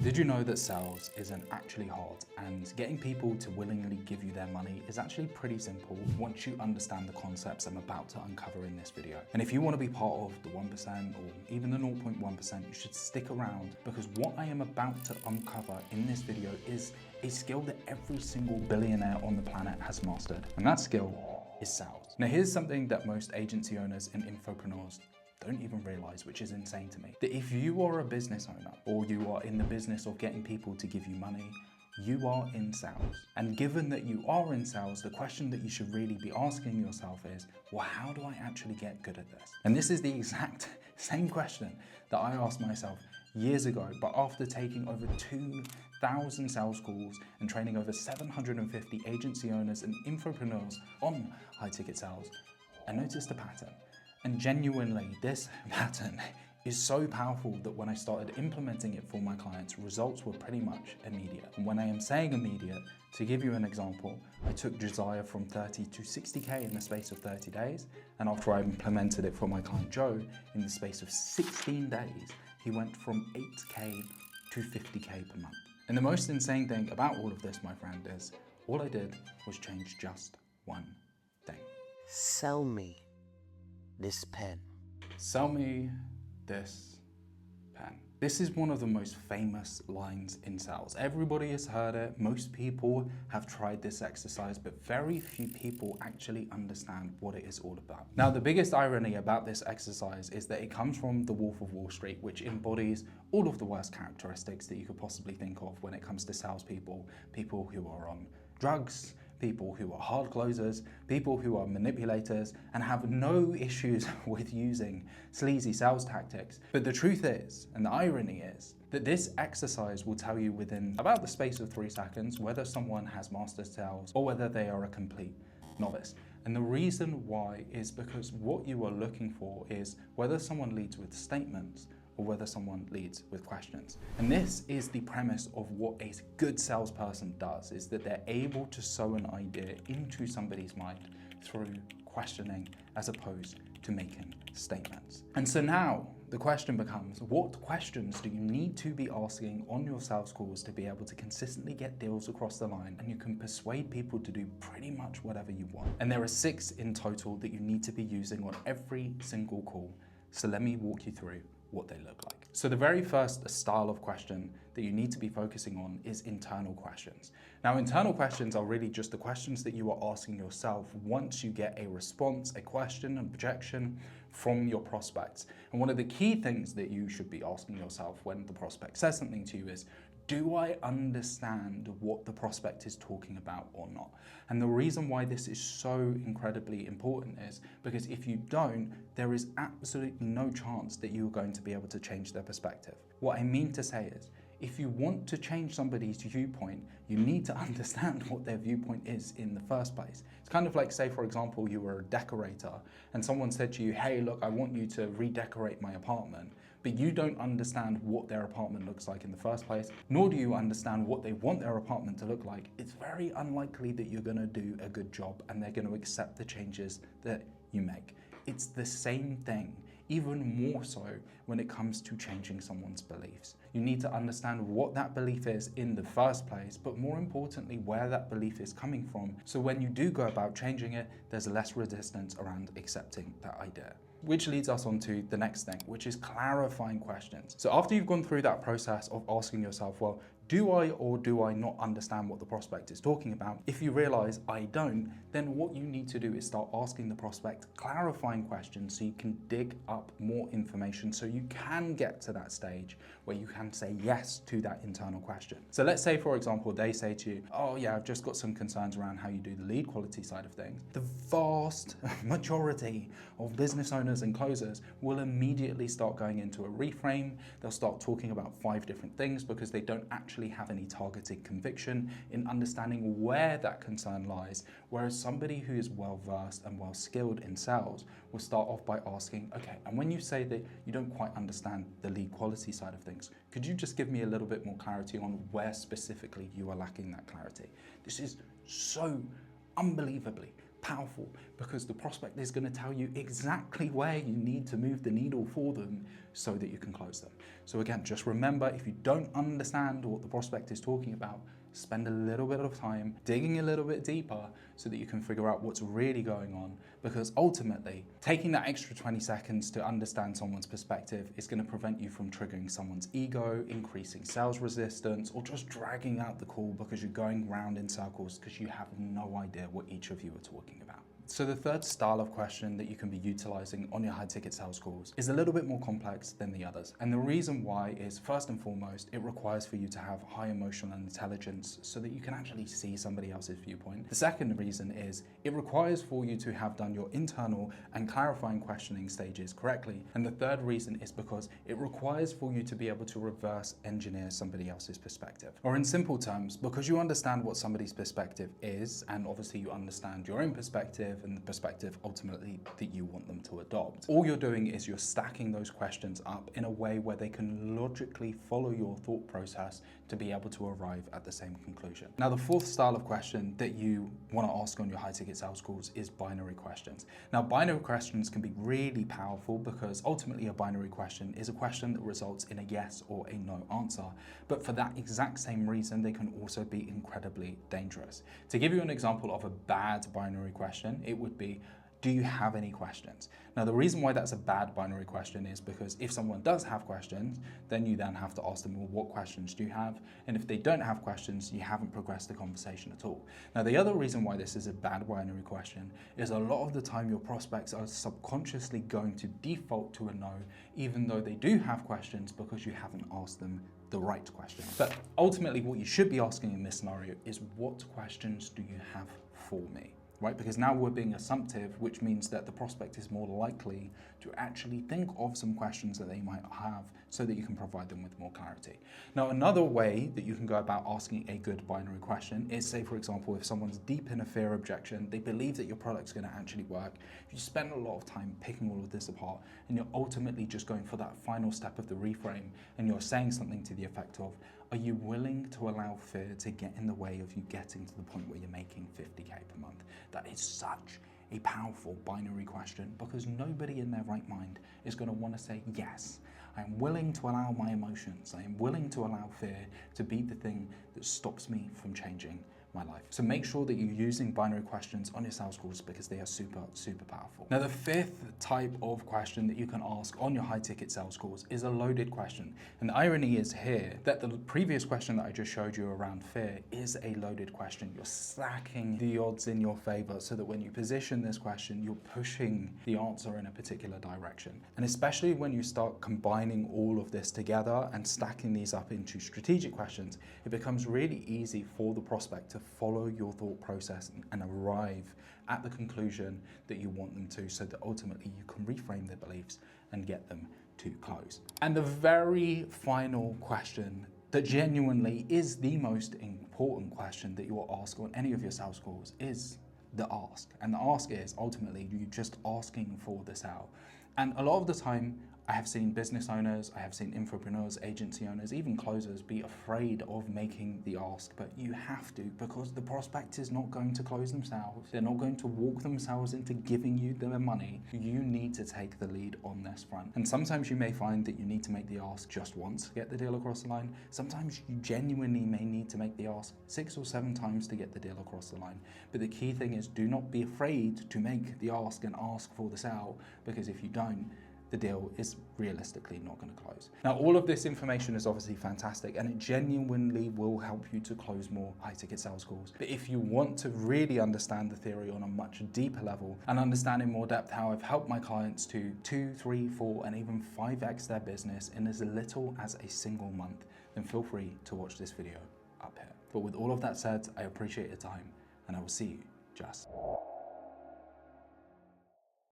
Did you know that sales isn't actually hard, and getting people to willingly give you their money is actually pretty simple once you understand the concepts I'm about to uncover in this video. And if you want to be part of the 1% or even the 0.1%, you should stick around, because what I am about to uncover in this video is a skill that every single billionaire on the planet has mastered, and that skill is sales. Now here's something that most agency owners and infopreneurs don't even realize, which is insane to me, that if you are a business owner or you are in the business of getting people to give you money, you are in sales. And given that you are in sales, the question that you should really be asking yourself is, well, how do I actually get good at this? And this is the exact same question that I asked myself years ago, but after taking over 2,000 sales calls and training over 750 agency owners and infopreneurs on high ticket sales, I noticed a pattern. And genuinely, this pattern is so powerful that when I started implementing it for my clients, results were pretty much immediate. And when I am saying immediate, to give you an example, I took Josiah from 30 to 60K in the space of 30 days. And after I implemented it for my client Joe, in the space of 16 days, he went from 8K to 50K per month. And the most insane thing about all of this, my friend, is all I did was change just one thing. Sell me this pen. Sell me this pen. This is one of the most famous lines in sales. Everybody has heard it. Most people have tried this exercise, but very few people actually understand what it is all about. Now, the biggest irony about this exercise is that it comes from the Wolf of Wall Street, which embodies all of the worst characteristics that you could possibly think of when it comes to salespeople. People who are on drugs, people who are hard closers, people who are manipulators and have no issues with using sleazy sales tactics. But the truth is, and the irony is, that this exercise will tell you within about the space of 3 seconds whether someone has mastered sales or whether they are a complete novice. And the reason why is because what you are looking for is whether someone leads with statements or whether someone leads with questions. And this is the premise of what a good salesperson does, is that they're able to sow an idea into somebody's mind through questioning as opposed to making statements. And so now the question becomes, what questions do you need to be asking on your sales calls to be able to consistently get deals across the line, and you can persuade people to do pretty much whatever you want? And there are 6 in total that you need to be using on every single call. So let me walk you through what they look like. So the very first style of question that you need to be focusing on is internal questions. Now, internal questions are really just the questions that you are asking yourself once you get a response, a question, an objection from your prospects. And one of the key things that you should be asking yourself when the prospect says something to you is, do I understand what the prospect is talking about or not? And the reason why this is so incredibly important is because if you don't, there is absolutely no chance that you're going to be able to change their perspective. What I mean to say is, if you want to change somebody's viewpoint, you need to understand what their viewpoint is in the first place. It's kind of like, say, for example, you were a decorator and someone said to you, hey, look, I want you to redecorate my apartment. But you don't understand what their apartment looks like in the first place, nor do you understand what they want their apartment to look like. It's very unlikely that you're gonna do a good job and they're gonna accept the changes that you make. It's the same thing, even more so when it comes to changing someone's beliefs. You need to understand what that belief is in the first place, but more importantly, where that belief is coming from. So when you do go about changing it, there's less resistance around accepting that idea. Which leads us on to the next thing, which is clarifying questions. So after you've gone through that process of asking yourself, well, do I or do I not understand what the prospect is talking about? If you realize I don't, then what you need to do is start asking the prospect clarifying questions so you can dig up more information so you can get to that stage where you can say yes to that internal question. So let's say, for example, they say to you, oh yeah, I've just got some concerns around how you do the lead quality side of things. The vast majority of business owners and closers will immediately start going into a reframe. They'll start talking about 5 different things because they don't actually have any targeted conviction in understanding where that concern lies. Whereas somebody who is well versed and well skilled in sales will start off by asking, okay, and when you say that you don't quite understand the lead quality side of things, could you just give me a little bit more clarity on where specifically you are lacking that clarity? This is so unbelievably powerful because the prospect is going to tell you exactly where you need to move the needle for them so that you can close them. So again, just remember, if you don't understand what the prospect is talking about, spend a little bit of time digging a little bit deeper so that you can figure out what's really going on, because ultimately taking that extra 20 seconds to understand someone's perspective is going to prevent you from triggering someone's ego, increasing sales resistance, or just dragging out the call because you're going round in circles because you have no idea what each of you are talking about. So the third style of question that you can be utilizing on your high ticket sales calls is a little bit more complex than the others. And the reason why is, first and foremost, it requires for you to have high emotional intelligence so that you can actually see somebody else's viewpoint. The second reason is it requires for you to have done your internal and clarifying questioning stages correctly. And the third reason is because it requires for you to be able to reverse engineer somebody else's perspective. Or in simple terms, because you understand what somebody's perspective is, and obviously you understand your own perspective and the perspective ultimately that you want them to adopt. All you're doing is you're stacking those questions up in a way where they can logically follow your thought process to be able to arrive at the same conclusion. Now, the fourth style of question that you want to ask on your high ticket sales calls is binary questions. Now, binary questions can be really powerful because ultimately a binary question is a question that results in a yes or a no answer. But for that exact same reason, they can also be incredibly dangerous. To give you an example of a bad binary question, it would be, do you have any questions? Now, the reason why that's a bad binary question is because if someone does have questions, then you then have to ask them, well, what questions do you have? And if they don't have questions, you haven't progressed the conversation at all. Now, the other reason why this is a bad binary question is a lot of the time your prospects are subconsciously going to default to a no, even though they do have questions because you haven't asked them the right question. But ultimately, what you should be asking in this scenario is, what questions do you have for me? Right? Because now we're being assumptive, which means that the prospect is more likely to actually think of some questions that they might have so that you can provide them with more clarity. Now, another way that you can go about asking a good binary question is, say, for example, if someone's deep in a fear objection, they believe that your product's going to actually work. If you spend a lot of time picking all of this apart and you're ultimately just going for that final step of the reframe and you're saying something to the effect of, are you willing to allow fear to get in the way of you getting to the point where you're making 50K per month? That is such a powerful binary question because nobody in their right mind is going to want to say, yes, I am willing to allow my emotions. I am willing to allow fear to be the thing that stops me from changing my life. So make sure that you're using binary questions on your sales calls because they are super, super powerful. Now, the fifth type of question that you can ask on your high ticket sales calls is a loaded question. And the irony is here that the previous question that I just showed you around fear is a loaded question. You're stacking the odds in your favor so that when you position this question, you're pushing the answer in a particular direction. And especially when you start combining all of this together and stacking these up into strategic questions, it becomes really easy for the prospect to follow your thought process and arrive at the conclusion that you want them to, so that ultimately you can reframe their beliefs and get them to close. And the very final question that genuinely is the most important question that you will ask on any of your sales calls is the ask. And the ask is ultimately you just asking for the sale. And a lot of the time, I have seen business owners, I have seen infopreneurs, agency owners, even closers be afraid of making the ask, but you have to, because the prospect is not going to close themselves. They're not going to walk themselves into giving you their money. You need to take the lead on this front. And sometimes you may find that you need to make the ask just once to get the deal across the line. Sometimes you genuinely may need to make the ask 6 or 7 times to get the deal across the line. But the key thing is, do not be afraid to make the ask and ask for the sale, because if you don't, the deal is realistically not going to close. Now, all of this information is obviously fantastic and it genuinely will help you to close more high ticket sales calls. But if you want to really understand the theory on a much deeper level and understand in more depth how I've helped my clients to 2, 3, 4, and even 5x their business in as little as a single month, then feel free to watch this video up here. But with all of that said, I appreciate your time and I will see you just